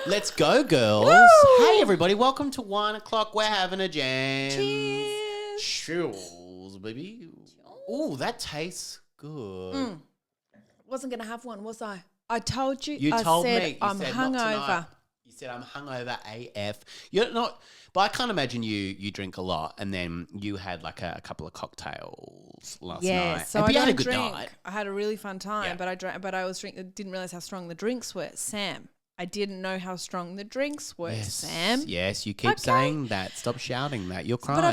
Let's go, girls. Woo! Hey, everybody. Welcome to 1 o'clock. We're having a jam. Cheers. Cheers, baby. Ooh, that tastes good. Wasn't going to have one, was I? I told you. You I told said me. You I'm said not tonight. hungover. You said I'm hungover AF. You're not, but I can't imagine you drink a lot and then you had like a couple of cocktails last night. So But you I had a don't good drink. night. I had a really fun time, Yeah. but I drank. But I was didn't realize how strong the drinks were. Sam, I didn't know how strong the drinks were. Yes. Sam. Yes, you keep saying that. Stop shouting that. You're crying. But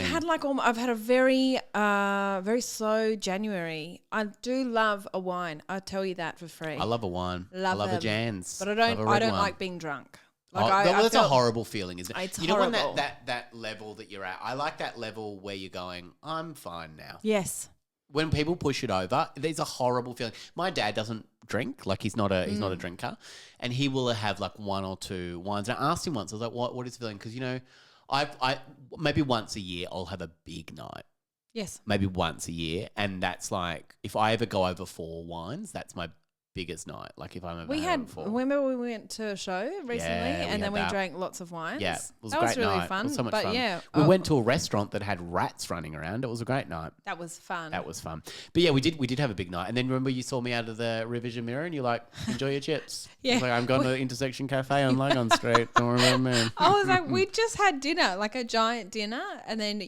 I've had a very, very slow January. I do love a wine. I tell you that for free. I love a wine. Love I love a them. Jans. But I Love a don't red like wine. being drunk. That's a horrible feeling, isn't it? It's you know horrible. when that level that you're at, I like that level where you're going, I'm fine now. Yes. When people push it over, there's a horrible feeling. My dad doesn't drink, like he's not a drinker, and he will have like one or two wines. And I asked him once, I was like, what is the feeling? Because, you know, I maybe once a year I'll have a big night. Yes. Maybe once a year. And that's like, if I ever go over 4 wines, that's my biggest night. Like if I'm ever remember we went to a show recently and then we drank lots of wines. Yeah, it was that a great was really night. fun. It was so much but fun. yeah, We went to a restaurant that had rats running around. It was a great night. that was fun. That was fun. But yeah, we did have a big night. And then remember you saw me out of the rear vision mirror and you're like, enjoy your chips. Yeah. I was like, I'm going to the Intersection Cafe on Logan Street. Don't worry about me. I was like, we just had dinner, like a giant dinner, and then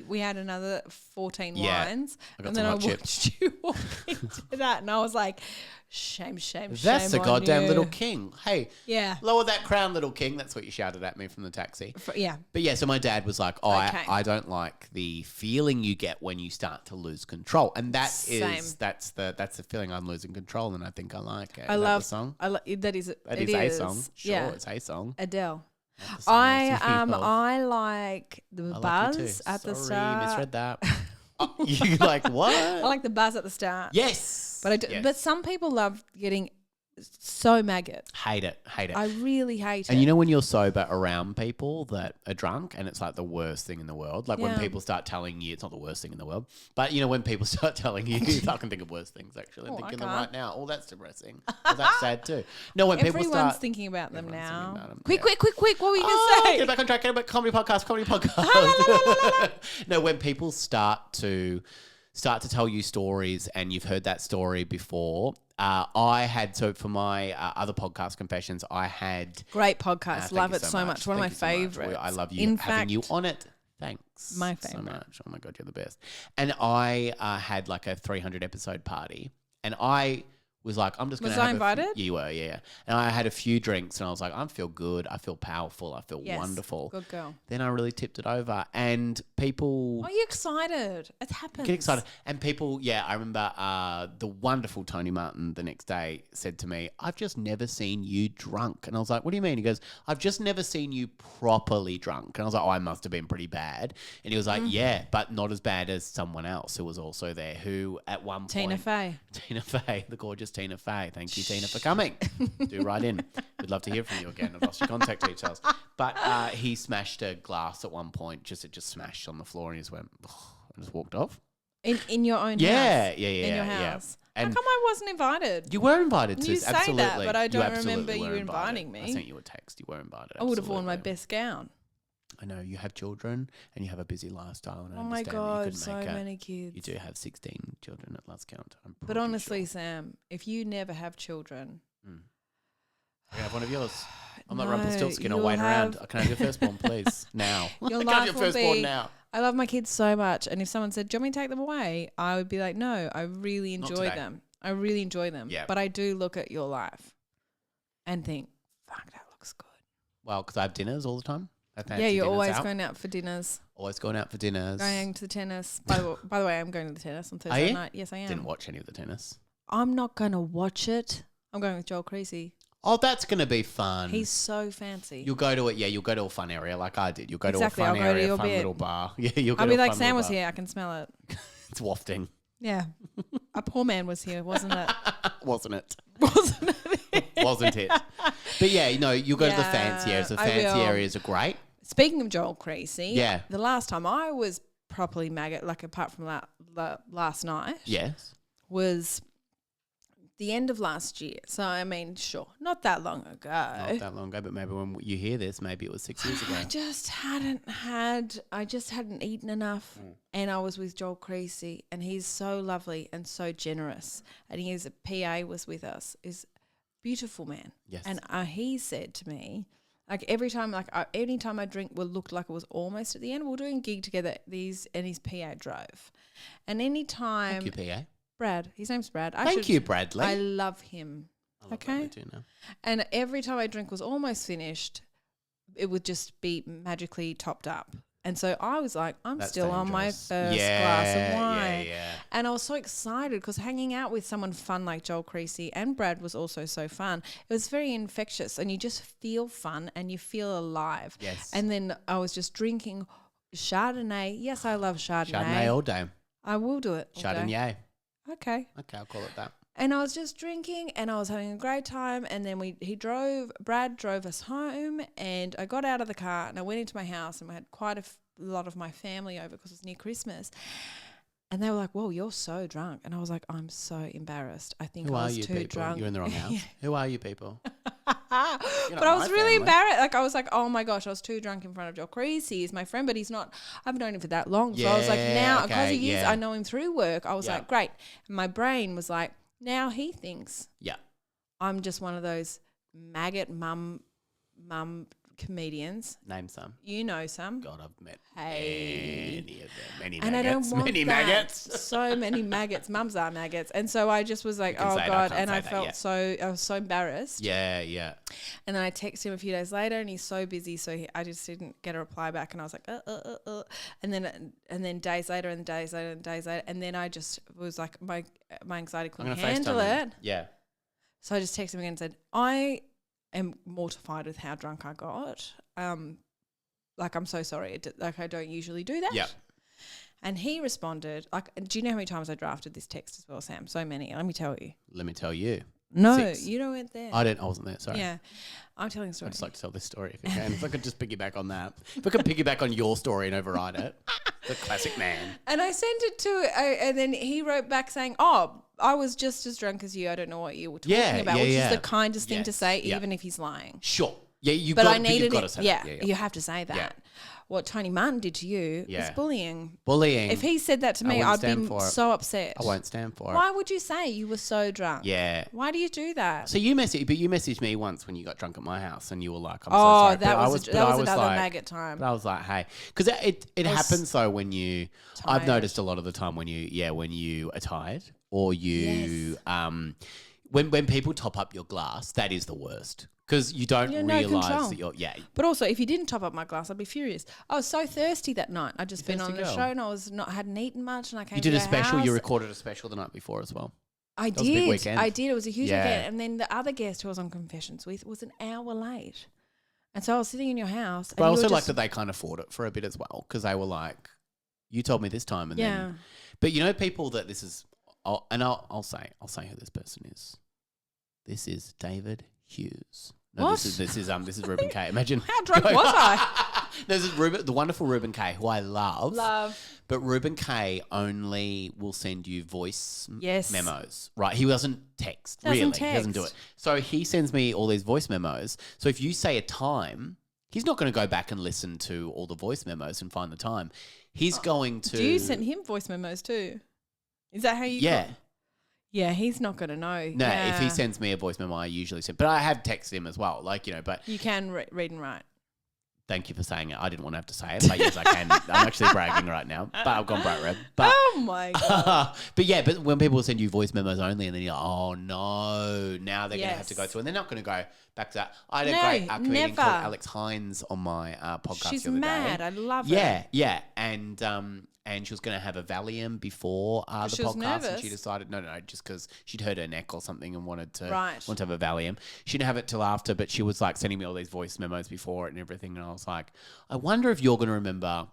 we had another 14 Yeah. wines, I got and some then I hot chips. watched you walk into that, and I was like, shame. That's the on goddamn you. little king. Hey, Yeah. lower that crown, little king. That's what you shouted at me from the taxi. Yeah. But yeah, so my dad was like, Okay. I don't like the feeling you get when you start to lose control. And that's Same. the feeling I'm losing control, and I think I like it. I Is that love the song. that is That it is a is. song. Sure, Yeah. it's a song. Adele. Not the song I was thinking of. I like the I like you buzz too. at the Sorry, start. misread that. Oh, you like what? I like the buzz at the start. Yes. But Yes. but some people love getting so maggot. Hate it. I really hate it. And you know when you're sober around people that are drunk and it's like the worst thing in the world? Like when Yeah. people start telling you, it's not the worst thing in the world, but you know when people start telling you, I can think of worse things actually. I'm Oh, I thinking them can't. right now. Oh, that's depressing. Oh, that's sad too. No, when people Everyone's start... thinking about them Everyone's now. thinking about 'em, Quick, yeah. quick. What were you going Oh, to say? get back on track, get back. Comedy podcast. No, when people start to tell you stories and you've heard that story before, I had, so for my other podcast confessions, I had... Great podcast. Thank Love you it so much. One of my Thank you so much. favorites. I love you In having fact, you on it. Thanks. My so favourite. much. Oh my God, you're the best. And I had like a 300 episode party and I was like, I'm just going to Was have I invited? You were, yeah. And I had a few drinks and I was like, I feel good. I feel powerful. I feel Yes. wonderful. Good girl. Then I really tipped it over and people... Are you excited? It happens. Get excited. And people, yeah, I remember the wonderful Tony Martin the next day said to me, I've just never seen you drunk. And I was like, what do you mean? He goes, I've just never seen you properly drunk. And I was like, oh, I must have been pretty bad. And he was like, yeah, but not as bad as someone else who was also there who at one Tina point... Fey. Tina Fey, the gorgeous Tina Fey. Thank you, Tina, for coming. Do write in. We'd love to hear from you again. I've lost your contact details. But he smashed a glass at one point. It just smashed on the floor and he just went, and just walked off. In your own house? Yeah. In your house? And How come I wasn't invited? you were invited to. You say absolutely. that, but I don't absolutely remember you were invited. inviting me. I sent you a text. You were invited. I would have worn my absolutely. best gown. I know. You have children and you have a busy lifestyle. And I Oh my understand that you God, couldn't so make it. many kids. You do have 16 children at last count. I'm But pretty honestly, sure. Sam, if you never have children, I can have one of yours. I'm not No, Rumpelstiltskin or you'll waiting around. have- I can have your firstborn, please. Now. Your I can have life your will firstborn be- now. I love my kids so much. And if someone said, do you want me to take them away? I would be like, no, I really Not enjoy today. them. I really enjoy them. Yeah. But I do look at your life and think, fuck, that looks good. Well, because I have dinners all the time. I Yeah, fancy you're dinners always out. going out for dinners, Always going out for dinners. going to the tennis. By the way, I'm going to the tennis on Thursday you? night. Yes, I am. Didn't watch any of the tennis. I'm not going to watch it. I'm going with Joel Creasy. Oh, that's going to be fun. He's so fancy. You'll go to it. Yeah, you'll go to a fun area like I did. You'll go Exactly, to a I'll fun go to area, your fun bit. little bar. Yeah, you'll go I'll to be a like, fun Sam little was bar. here. I can smell it. It's wafting, Yeah. A poor man was here, wasn't it? wasn't it? Wasn't it? Wasn't it? But yeah, you'll go to the Yeah, fancy areas. The I fancy will. areas are great. Speaking of Joel Creasy, Yeah. the last time I was properly maggot, like apart from last night, Yes. was the end of last year. So, I mean, sure, not that long ago. Not that long ago, but maybe when you hear this, maybe it was 6 years ago. I just hadn't eaten enough. And I was with Joel Creasy, and he's so lovely and so generous. And his PA was with us. Is beautiful man. Yes. And he said to me, like any time I drink will look like it was almost at the end. We're doing a gig together. And his PA drove. And any time. Thank you, PA. Brad. His name's Brad. Thank you, Bradley. I love him. I love Bradley too now. And every time I drink was almost finished, it would just be magically topped up. And so I was like, I'm That's still on my dangerous. first glass of Yeah, wine. yeah. And I was so excited because hanging out with someone fun like Joel Creasy and Brad was also so fun. It was very infectious and you just feel fun and you feel alive. Yes. And then I was just drinking Chardonnay. Yes, I love Chardonnay. Chardonnay all day. I will do it all day. Chardonnay. Okay. Okay, I'll call it that. And I was just drinking and I was having a great time. And then Brad drove us home and I got out of the car and I went into my house and we had quite a lot of my family over because it was near Christmas. And they were like, whoa, you're so drunk. And I was like, I'm so embarrassed. I think Who I are was you too people? drunk. You're in the wrong house. Who are you people? But I was really embarrassed. Like I was like, oh my gosh, I was too drunk in front of Joel Creasy. He's my friend, but he's not. I've known him for that long. So I was like, now because he is, I know him through work. I was like, great. And my brain was like, now he thinks I'm just one of those maggot mum comedians. Name some. You know some. God, I've met Hey. many of them. Many And maggots. I don't want many that. maggots. So many maggots. Mums are maggots. And so I just was like, can oh say it, I God. can't And say I that felt yet. I was so embarrassed. Yeah, yeah. And then I texted him a few days later and he's so busy. So I just didn't get a reply back. And I was like, And then days later and days later and days later. And then I just was like, my anxiety couldn't handle it. Yeah. So I just texted him again and said, I am mortified with how drunk I got. Like, I'm so sorry. Like, I don't usually do that. Yeah. And he responded, like, do you know how many times I drafted this text as well, Sam? So many. Let me tell you. Let me tell you. No, 6. you weren't there. I wasn't there. Sorry. Yeah. I'm telling a story. I'd just like to tell this story if I can. If I could just piggyback on that. If I could piggyback on your story and override it. The classic man. And I sent it to, and then he wrote back saying, oh, I was just as drunk as you. I don't know what you were talking about, which is the kindest thing to say, even if he's lying. Sure. Yeah, you've but got, I needed got to it. say Yeah, that. you have to say that. Yeah. What Tony Martin did to you was bullying. Bullying. If he said that to me, I'd be so upset. I won't stand for it. Why would you say you were so drunk? Yeah. Why do you do that? So you messaged me once when you got drunk at my house and you were like, I'm so sorry. That was another maggot time. But I was like, hey, because it happens though when you, I've noticed a lot of the time when you are tired or you, when people top up your glass, that is the worst. Because you don't realise that you're, But also, if you didn't top up my glass, I'd be furious. I was so thirsty that night. I'd just been on the show and I hadn't eaten much and I came to your house. You recorded a special the night before as well. I did. Was a big weekend. I did. It was a huge weekend. And then the other guest who I was on Confessions with was an hour late. And so I was sitting in your house. But I also like that they kind of fought it for a bit as well because they were like, you told me this time. And then, but you know, people that this is, I'll say who this person is. This is David Hughes. No, what? This is Ruben K. Imagine how drunk was I? This is the wonderful Ruben K, who I love. Love. But Ruben K only will send you voice memos, right? He doesn't text. He doesn't do it. So he sends me all these voice memos. So if you say a time, he's not going to go back and listen to all the voice memos and find the time. He's going to. Do you send him voice memos too? Is that how you? Yeah. Yeah, he's not going to know. No, if he sends me a voice memo, I usually send. But I have texted him as well, but... You can read and write. Thank you for saying it. I didn't want to have to say it, but yes, I can. I'm actually bragging right now, but I've gone bright red. But, oh, my God. but when people send you voice memos only and then you're like, oh, no, now they're going to have to go through. And they're not going to go back to that. I had a great comedian called Alex Hines on my podcast She's the other mad. day. I love her. Yeah. And she was going to have a Valium before the podcast. Nervous. And she decided, no, just because she'd hurt her neck or something and wanted to have a Valium. She didn't have it till after, but she was like sending me all these voice memos before it and everything. And I was like, I wonder if you're going to remember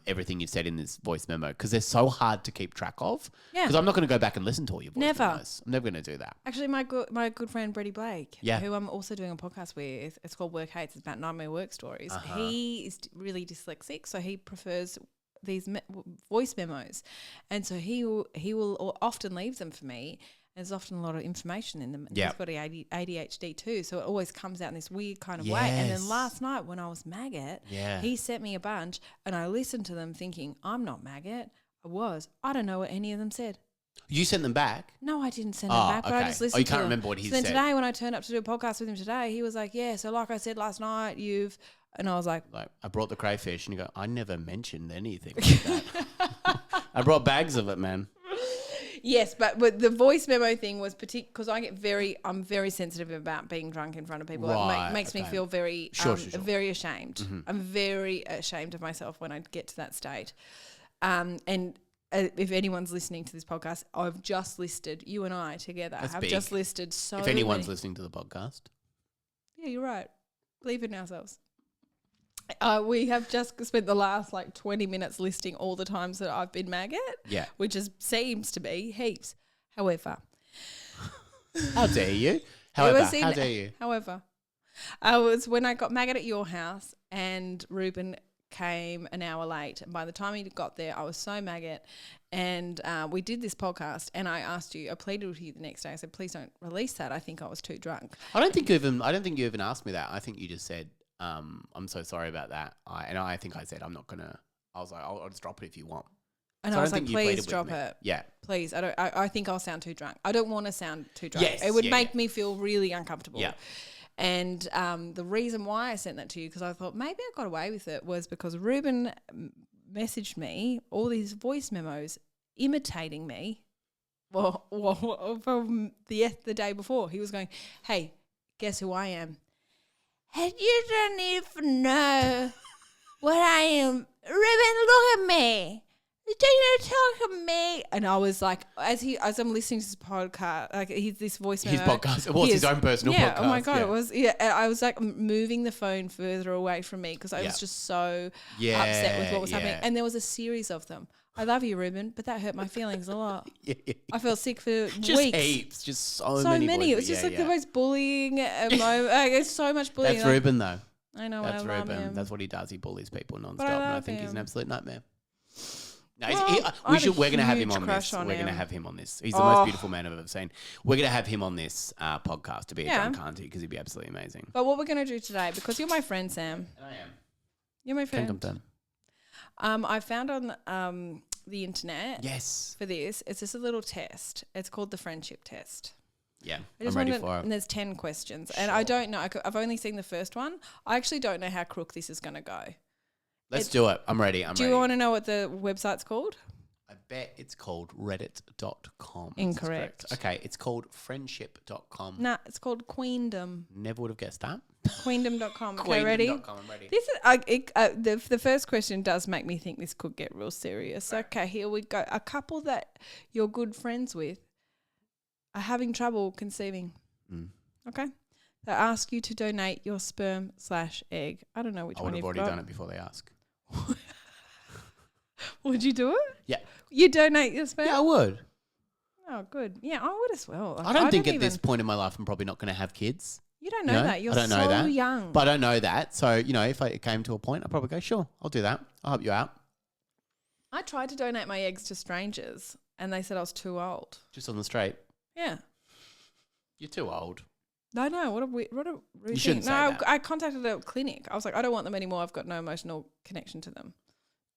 everything you've said in this voice memo because they're so hard to keep track of. Yeah. Because I'm not going to go back and listen to all your voice memos. I'm never going to do that. Actually, my good friend Brady Blake, who I'm also doing a podcast with, it's called Work Hates. It's about nightmare work stories. He is really dyslexic, so he prefers these voice memos, and so he will often leave them for me. There's often a lot of information in them. And Yep. he's got ADHD too, so it always comes out in this weird kind of way. And then last night when I was maggot, he sent me a bunch and I listened to them thinking, I'm not maggot. I don't know what any of them said. You sent them back? No, I didn't send them back, but I just listened to them. You can't remember what he said. Then today when I turned up to do a podcast with him today, he was like, yeah, so like I said last night, and I was like, I brought the crayfish, and you go, I never mentioned anything like that. I brought bags of it, man. Yes, but the voice memo thing was because I'm very sensitive about being drunk in front of people. It makes me feel very, very ashamed. Mm-hmm. I'm very ashamed of myself when I get to that state. If anyone's listening to this podcast, I've just listed, you and I together just listed so many. If anyone's listening to the podcast. Yeah, you're right. Believe in ourselves. We have just spent the last 20 minutes listing all the times that I've been maggot. Yeah. Which seems to be heaps. However. How dare you? How dare you? However. I was when I got maggot at your house and Ruben came an hour late. And by the time he got there, I was so maggot. And we did this podcast and I pleaded with you the next day. I said, please don't release that. I think I was too drunk. I don't think you even asked me that. I think you just said, I'm so sorry about that. I think I said, I'm not going to, I was like, I'll just drop it if you want. And so I was like, please drop it. Yeah. Please. I think I'll sound too drunk. I don't want to sound too drunk. Yes, it would make me feel really uncomfortable. Yeah. And the reason why I sent that to you, because I thought maybe I got away with it, was because Ruben messaged me all these voice memos imitating me. Well, from the day before, he was going, hey, guess who I am? And you don't even know what I am. Ruben, look at me. Don't you talk to me? And I was like, as I'm listening to his podcast, this voice memo. His podcast. It was his own personal podcast. Oh my God, it was. Yeah, I was moving the phone further away from me because I was just so upset with what was happening. And there was a series of them. I love you, Ruben, but that hurt my feelings a lot. I felt sick for weeks. Just heaps. Just so many. It was just the most bullying moment. It's so much bullying. That's Ruben, though. I know. That's Ruben. Him. That's what he does. He bullies people nonstop, and I think he's an absolute nightmare. No, we're going to have him on this. We're going to have him on this. He's the most beautiful man I've ever seen. We're going to have him on this podcast to be a drunk auntie because he'd be absolutely amazing. But what we're going to do today, because you're my friend, Sam. And I am. You're my friend. Done. I found on the internet. Yes. For this, it's just a little test. It's called the friendship test. Yeah, I'm ready for it. And there's 10 questions. Sure. And I don't know. I've only seen the first one. I actually don't know how crook this is going to go. Let's do it. I'm ready. Do you want to know what the website's called? I bet it's called reddit.com. Incorrect. Okay, it's called friendship.com. Nah, it's called Queendom. Never would have guessed that. Queendom.com. Okay, ready? Queendom.com, I'm ready. This is the first question does make me think this could get real serious. Right. Okay, here we go. A couple that you're good friends with are having trouble conceiving. Okay? They ask you to donate your sperm/egg. I don't know which one you've got. I would have already done it before they ask. Would you do it? Yeah. You donate your sperm? Yeah, I would. Oh, good. Yeah, I would as well. I don't think at this point in my life I'm probably not going to have kids. You don't know that. You're so young. But I don't know that. So, if it came to a point, I'd probably go, sure, I'll do that. I'll help you out. I tried to donate my eggs to strangers and they said I was too old. Just on the straight? Yeah. You're too old. No, what a rude you shouldn't say that. I contacted a clinic. I was like, I don't want them anymore. I've got no emotional connection to them.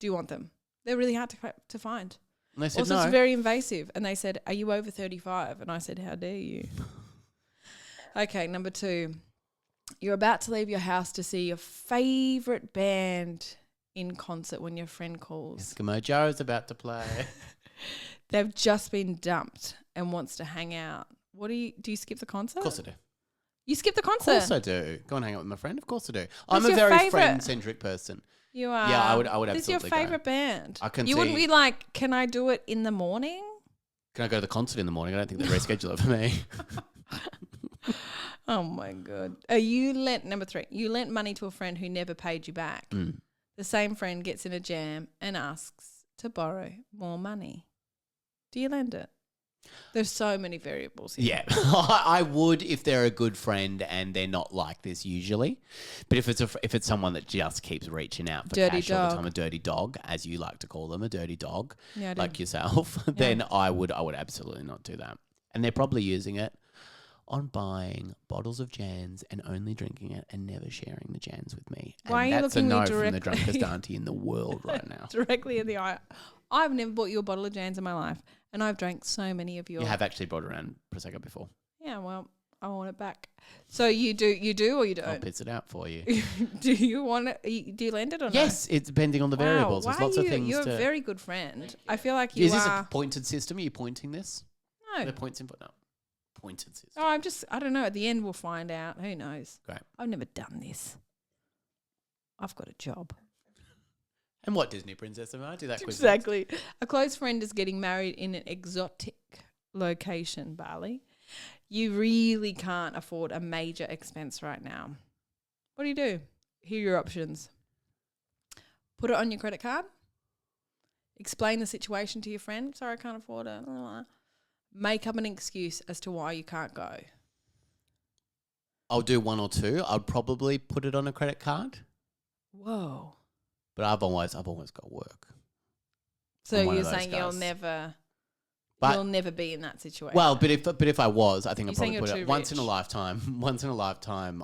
Do you want them? They're really hard to find. And they said also, no. it's very invasive. And they said, are you over 35? And I said, how dare you? Okay, number 2. You're about to leave your house to see your favourite band in concert when your friend calls. Eskimo Joe's about to play. They've just been dumped and wants to hang out. Do you skip the concert? Of course I do. You skip the concert? Of course I do. Go and hang out with my friend. Of course I do. I'm a very friend-centric person. You are. Yeah, I would absolutely go. This is your favourite band. I can see. You wouldn't be like, can I do it in the morning? Can I go to the concert in the morning? I don't think they reschedule it for me. Oh, my God. Number 3, you lent money to a friend who never paid you back. The same friend gets in a jam and asks to borrow more money. Do you lend it? There's so many variables here. Yeah, I would if they're a good friend and they're not like this usually. But if it's someone that just keeps reaching out for dirty cash dog. all the time, a dirty dog, as you like to call them, a dirty dog, yeah, like yourself, then I would absolutely not do that. And they're probably using it on buying bottles of Jans and only drinking it and never sharing the Jans with me. Why and are you that's a looking no me from the directly- drunkest auntie in the world right now. Directly in the eye. I've never bought you a bottle of Jans in my life, and I've drank so many of your. You have actually brought around Prosecco before. Yeah, well, I want it back. So you do or you I'll don't? piss it out for you. Do you want it? Do you lend it or no? Yes, it's depending on the variables. Wow, There's lots of things You're to... a very good friend. I feel like you Is this are. a pointed system? Are you pointing this? No. The points input? No. Pointed system. Oh, I don't know. At the end, we'll find out. Who knows? Great. I've never done this. I've got a job. And what Disney princess am I? Do that quiz. Exactly. A close friend is getting married in an exotic location, Bali. You really can't afford a major expense right now. What do? Here are your options. Put it on your credit card. Explain the situation to your friend. Sorry, I can't afford it. Make up an excuse as to why you can't go. I'll do one or two. I'd probably put it on a credit card. Whoa. But I've always got work. So I'm one you're of those saying guys. you'll never be in that situation. Well, but if I was, I think I'd You're saying probably put you're it too once in a rich. lifetime. Once in a lifetime,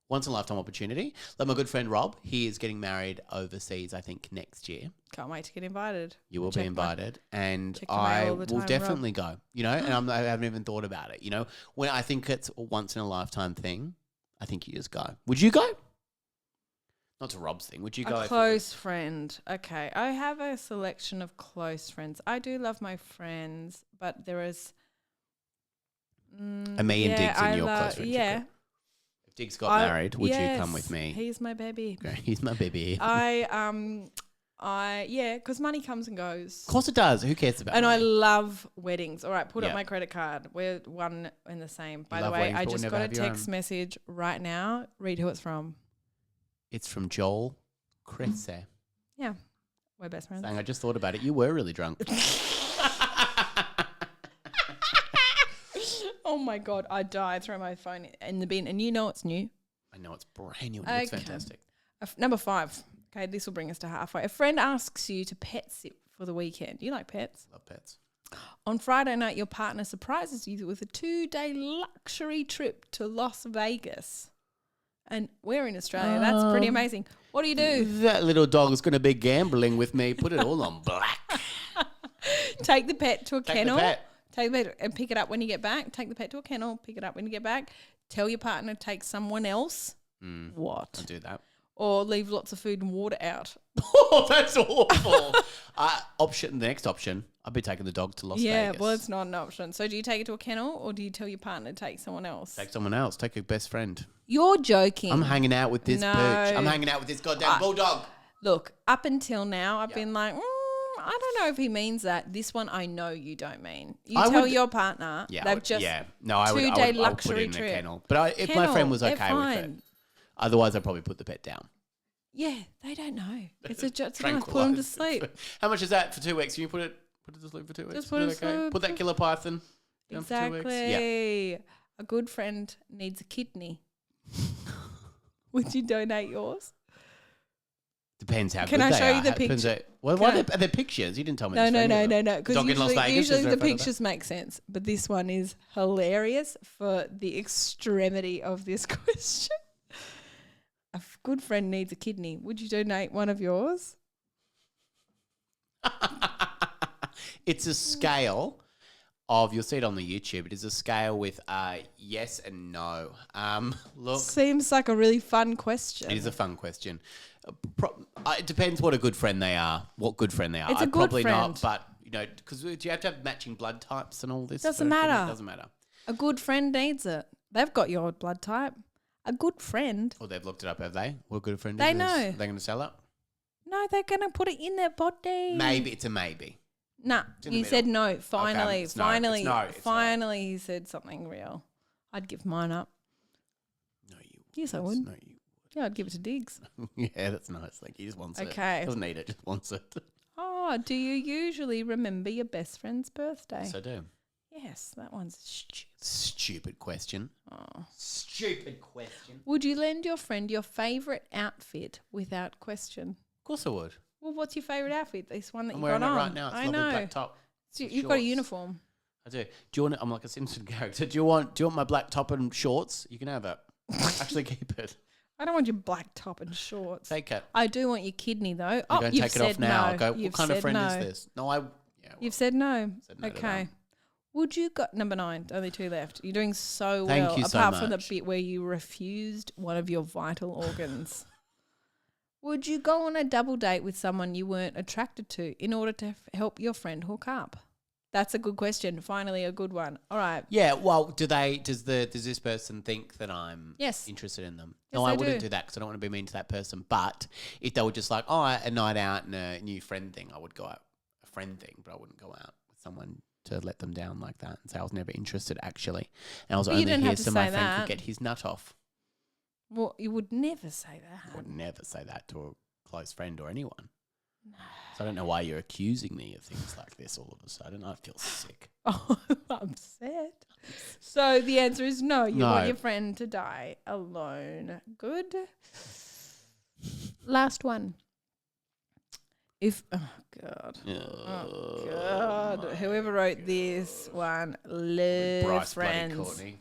once in a lifetime opportunity. Like my good friend Rob, he is getting married overseas, I think, next year. Can't wait to get invited. You will be invited, and check your mail I all the will time, definitely go. You know, and I haven't even thought about it. You know, when I think it's a once in a lifetime thing, I think you just go. Would you go? Not to Rob's thing. Would you go? A close friend. Okay. I have a selection of close friends. I do love my friends, but there is... and me and Diggs in your close friendship Yeah. group. If Diggs got married, would you come with Yes, me? He's my baby. Okay, he's my baby. Because money comes and goes. Of course it does. Who cares about And I money? love weddings. All right, put Yeah. up my credit card. We're one and the same. By the love way, weddings, I but we'll just never got a have your text own. message right now. Read who it's from. It's from Joel Cresse. Yeah, we're best friends. Saying, I just thought about it. You were really drunk. Oh my God, I died. Throw my phone in the bin. And you know it's new. I know it's brand new. And it's Okay. fantastic. Number 5. Okay, this will bring us to halfway. A friend asks you to pet sit for the weekend. You like pets? Love pets. On Friday night, your partner surprises you with a 2-day luxury trip to Las Vegas. And we're in Australia. That's pretty amazing. What do you do? That little dog is going to be gambling with me. Put it all on black. Take the pet to a Take kennel. the pet. Take the pet and pick it up when you get back. Take the pet to a kennel. Pick it up when you get back. Tell your partner to take someone else. What? I'll do that. Or leave lots of food and water out. Oh, that's awful. The next option, I'll be taking the dog to Las Yeah, Vegas. well, it's not an option. So do you take it to a kennel or do you tell your partner to take someone else? Take someone else. Take your best friend. You're joking. I'm hanging out with this No. pooch. I'm hanging out with this goddamn bulldog. Look, up until now, I've been like, I don't know if he means that. This one, I know you don't mean. You I tell would- your partner they've just No, I would 2-day put it luxury in a trip. kennel. But if my friend was okay with it, otherwise I'd probably put the pet down. Yeah, they don't know. It's just going to put them to sleep. How much is that for 2 weeks? Can you put it to sleep for 2 weeks? Just put it to Is that okay? sleep. Put that killer python down for 2 weeks. Exactly. Yeah. A good friend needs a kidney. Would you donate yours? Depends how Can good I they show are. you the Depends picture? Are they pictures? You didn't tell me this. No. Because Dog in Las Vegas, is usually there a the photo of that? pictures make sense. But this one is hilarious for the extremity of this question. A good friend needs a kidney. Would you donate one of yours? It's a scale of, you'll see it on the YouTube. It is a scale with yes and no. Look, Seems like a really fun question. it is a fun question. It depends what a good friend they are. What good friend they are. It's a I'd good probably friend. not, but because do you have to have matching blood types and all this? Doesn't sort of thing? matter. It doesn't matter. A good friend needs it. They've got your blood type. A good friend. Well, they've looked it up, have they? What good friend They is this? know. They're going to sell it? No, they're going to put it in their body. Maybe. It's a maybe. Nah, in the you said middle. no. Finally, it's no, finally, it's no, it's no. finally, he said something real. I'd give mine up. No, you Yes, I wouldn't. would. No, you Yeah, I'd give it to Diggs. Yeah, that's nice. Like, he just wants it. Okay. Doesn't need it, just wants it. Oh, do you usually remember your best friend's birthday? Yes, I do. Yes, that one's stupid. Stupid question. Oh. Stupid question. Would you lend your friend your favourite outfit without question? Of course I would. Well, what's your favourite outfit? This one that I'm you wearing got it on. right now. It's a I lovely know. black top. So you've got a shorts. uniform. I do. Do you want? I'm like a Simpson character. Do you want my black top and shorts? You can have it. Actually, keep it. I don't want your black top and shorts. Take it. I do want your kidney though. You're going to take it off now. No. Go. What kind of friend is this? No, I. Yeah, well, you've said no. Said no okay. Would you got number 9? Only 2 left. You're doing so well. Thank you so apart much. from the bit where you refused one of your vital organs. Would you go on a double date with someone you weren't attracted to in order to help your friend hook up? That's a good question. Finally, a good one. All right. Yeah. Well, does this person think that I'm interested in them? Yes, No, I wouldn't do that because I don't want to be mean to that person. But if they were just like, a night out and a new friend thing, I would go out a friend thing, but I wouldn't go out with someone to let them down like that and say I was never interested actually. And I was only here so my friend could get his nut off. Well, you would never say that. I would never say that to a close friend or anyone. No. So I don't know why you're accusing me of things like this all of a sudden. I feel sick. Oh, I'm upset. So the answer is no. You want your friend to die alone. Good. Last one. Oh God. Whoever wrote this one lives friends. Courtney.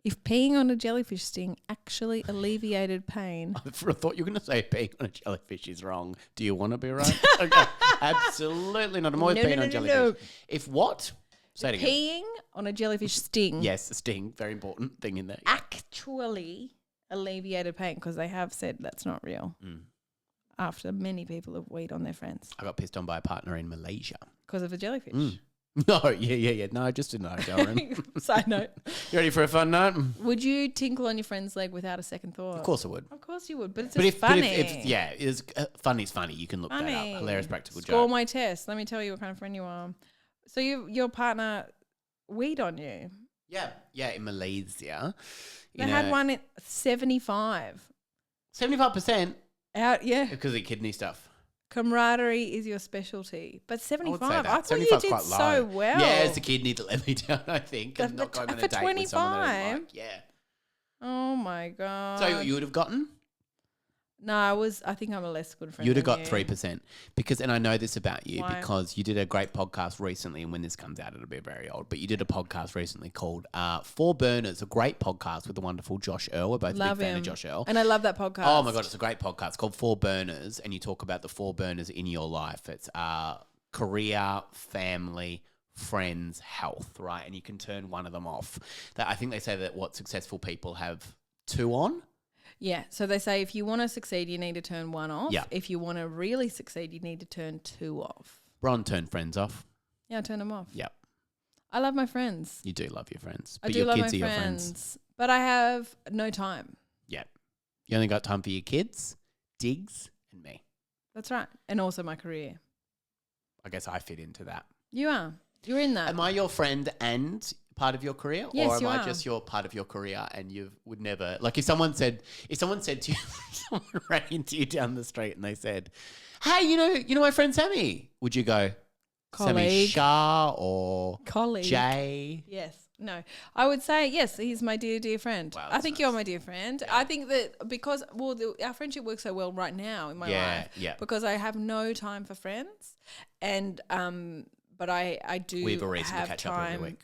If peeing on a jellyfish sting actually alleviated pain. I thought you were going to say peeing on a jellyfish is wrong. Do you want to be right? Okay. Absolutely not. I'm always peeing on jellyfish. No. If what? Say it again. Peeing on a jellyfish sting. Yes, a sting. Very important thing in there. Actually alleviated pain because they have said that's not real. After many people have weed on their friends. I got pissed on by a partner in Malaysia. Because of a jellyfish? No, yeah. No, just a no, Darren. Side note. You ready for a fun note? Would you tinkle on your friend's leg without a second thought? Of course I would. Of course you would, but it's funny. Funny's funny. You can look that up. Hilarious practical joke. Score my test. Let me tell you what kind of friend you are. So your partner weed on you? Yeah, in Malaysia. They had one at 75. 75%? Out, yeah. Because of kidney stuff. Camaraderie is your specialty. But 75, I thought you did so well. Yeah, it's the kidney that let me down, I think. And not going on a date 25? With someone I like. Yeah. Oh, my God. So you would have gotten? No, I think I'm a less good friend. You'd have got 3% because, and I know this about you Why? because you did a great podcast recently, and when this comes out, it'll be very old. But you did a podcast recently called 4 Burners, a great podcast with the wonderful Josh Earl. We're both a big fan of Josh Earl, and I love that podcast. Oh my God, it's a great podcast called 4 Burners, and you talk about the 4 burners in your life. It's career, family, friends, health, right? And you can turn one of them off. That I think they say that what successful people have 2 on. Yeah, so they say if you want to succeed, you need to turn 1 off. Yeah. If you want to really succeed, you need to turn 2 off. Bron turned friends off. Yeah, I turn them off. Yep. I love my friends. You do love your friends. But I do love my friends. But I have no time. Yeah. You only got time for your kids, Diggs, and me. That's right. And also my career. I guess I fit into that. You are. You're in that. Am I your friend and part of your career? Yes, or am you I are. just your part of your career and you would never, like if someone said to you, someone ran into you down the street and they said, hey, you know my friend Sammy, would you go, Colleague. Sammy Shah or Colleague. Jay? Yes. No. I would say, yes, he's my dear, dear friend. Wow, I think nice. you're my dear friend. Yeah. I think that because, our friendship works so well right now in my life. Yeah. Because I have no time for friends and, but I do we have a reason have to catch up every time week.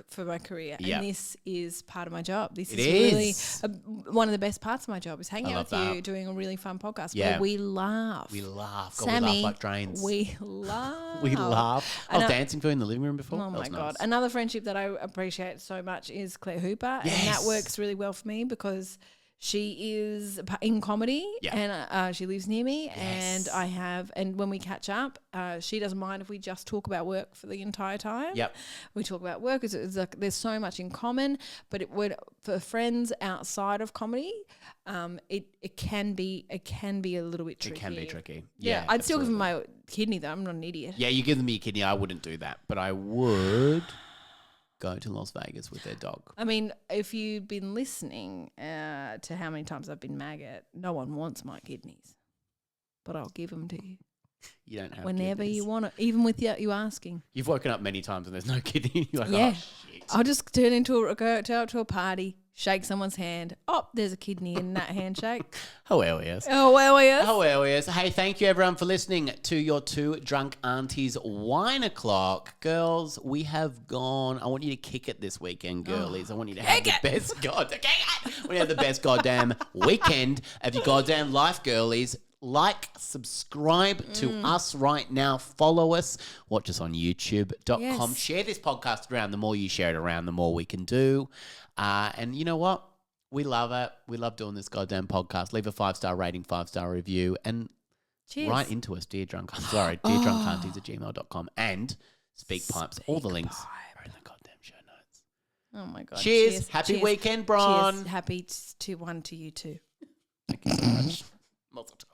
for my career. Yep. And this is part of my job. This It is really one of the best parts of my job is hanging I out with love you, doing a really fun podcast Yeah. where we laugh. We laugh. God, Sammy, we laugh like drains. we laugh. We laugh. I was dancing for you in the living room before. Oh That my was God. nice. Another friendship that I appreciate so much is Claire Hooper. And that Yes. works really well for me because she is in comedy and she lives near me and when we catch up, she doesn't mind if we just talk about work for the entire time. Yep. We talk about work. It's like there's so much in common, but it would for friends outside of comedy, it can be a little bit tricky. It can be tricky. Yeah, I'd still give them my kidney though. I'm not an idiot. Yeah, you give them your kidney. I wouldn't do that, but I would go to Las Vegas with their dog. I mean, if you've been listening to how many times I've been maggot, no one wants my kidneys, but I'll give them to you. You don't have whenever kidneys. you want it, even without you asking. You've woken up many times and there's no kidney. You're like, Yeah. oh, shit. I'll just go out to a party, shake someone's hand. Oh, there's a kidney in that handshake. Hilarious. Hilarious. Hilarious. Hey, thank you everyone for listening to your Two Drunk Aunties Wine O'Clock. Girls, we have gone. I want you to kick it this weekend, girlies. I want you to have the best goddamn weekend of your goddamn life, girlies. Like, subscribe to us right now. Follow us. Watch us on youtube.com. Yes. Share this podcast around. The more you share it around, the more we can do. And you know what? We love it. We love doing this goddamn podcast. Leave a 5-star rating, 5-star review, and write into us, deardrunkaunties@gmail.com. And Speak Pipes. All the links are in the goddamn show notes. Oh, my God. Cheers. Happy weekend, Bron. Cheers. Happy one to you too. Thank you so much. Multiple.